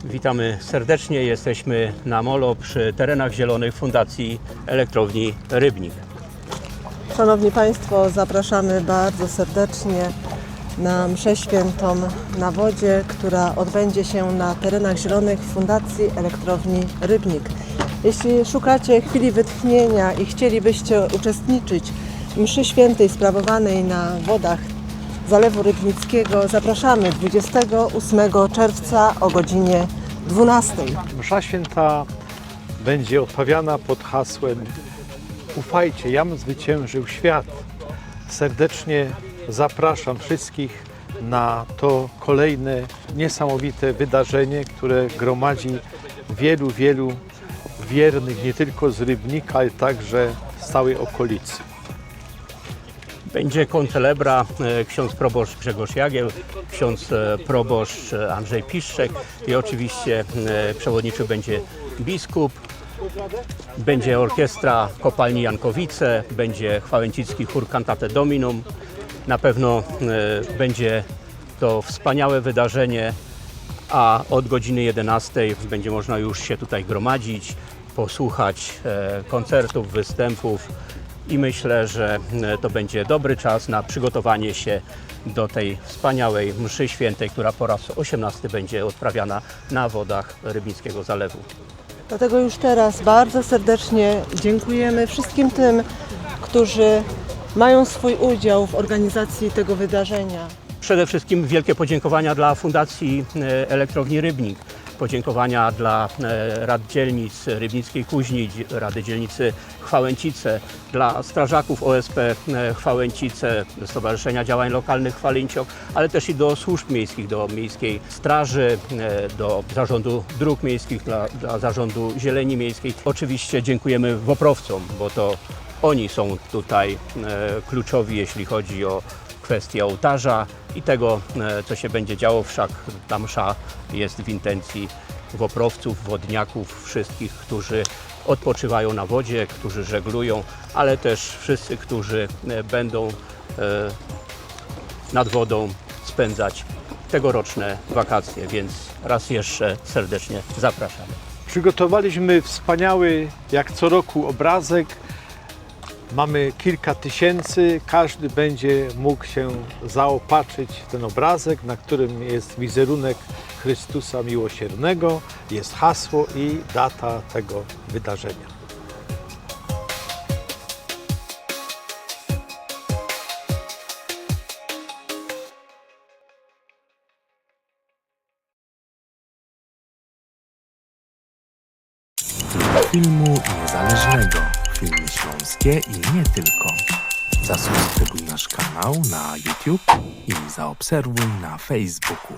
Witamy serdecznie. Jesteśmy na molo przy terenach zielonych Fundacji Elektrowni Rybnik. Szanowni Państwo, zapraszamy bardzo serdecznie na mszę świętą na wodzie, która odbędzie się na terenach zielonych Fundacji Elektrowni Rybnik. Jeśli szukacie chwili wytchnienia i chcielibyście uczestniczyć w mszy świętej sprawowanej na wodach Zalewu Rybnickiego, zapraszamy 28 czerwca o godzinie 12. Msza święta będzie odprawiana pod hasłem Ufajcie, jam zwyciężył świat. Serdecznie zapraszam wszystkich na to kolejne niesamowite wydarzenie, które gromadzi wielu wiernych nie tylko z Rybnika, ale także z całej okolicy. Będzie koncelebra, ksiądz proboszcz Grzegorz Jagieł, ksiądz proboszcz Andrzej Piszczek i oczywiście przewodniczy będzie biskup. Będzie orkiestra Kopalni Jankowice, będzie chwałęcicki chór Cantate Dominum. Na pewno będzie to wspaniałe wydarzenie, a od godziny 11 będzie można już się tutaj gromadzić, posłuchać koncertów, występów i myślę, że to będzie dobry czas na przygotowanie się do tej wspaniałej mszy świętej, która po raz 18 będzie odprawiana na wodach Rybnickiego Zalewu. Dlatego już teraz bardzo serdecznie dziękujemy wszystkim tym, którzy mają swój udział w organizacji tego wydarzenia. Przede wszystkim wielkie podziękowania dla Fundacji Elektrowni Rybnik, podziękowania dla Rad Dzielnic Rybnickiej Kuźni, Rady Dzielnicy Chwałęcice, dla strażaków OSP Chwałęcice, Stowarzyszenia Działań Lokalnych Chwalińciok, ale też i do służb miejskich, do Miejskiej Straży, do Zarządu Dróg Miejskich, dla Zarządu Zieleni Miejskiej. Oczywiście dziękujemy WOPR-owcom, bo to oni są tutaj kluczowi, jeśli chodzi o kwestię ołtarza i tego, co się będzie działo, wszak ta msza jest w intencji WOPR-owców, wodniaków, wszystkich, którzy odpoczywają na wodzie, którzy żeglują, ale też wszyscy, którzy będą nad wodą spędzać tegoroczne wakacje, więc raz jeszcze serdecznie zapraszamy. Przygotowaliśmy wspaniały, jak co roku, obrazek. Mamy kilka tysięcy, każdy będzie mógł się zaopatrzyć w ten obrazek, na którym jest wizerunek Chrystusa Miłosiernego, jest hasło i data tego wydarzenia. Filmu Niezależnego, filmy śląskie i nie tylko. Zasubskrybuj nasz kanał na YouTube i zaobserwuj na Facebooku.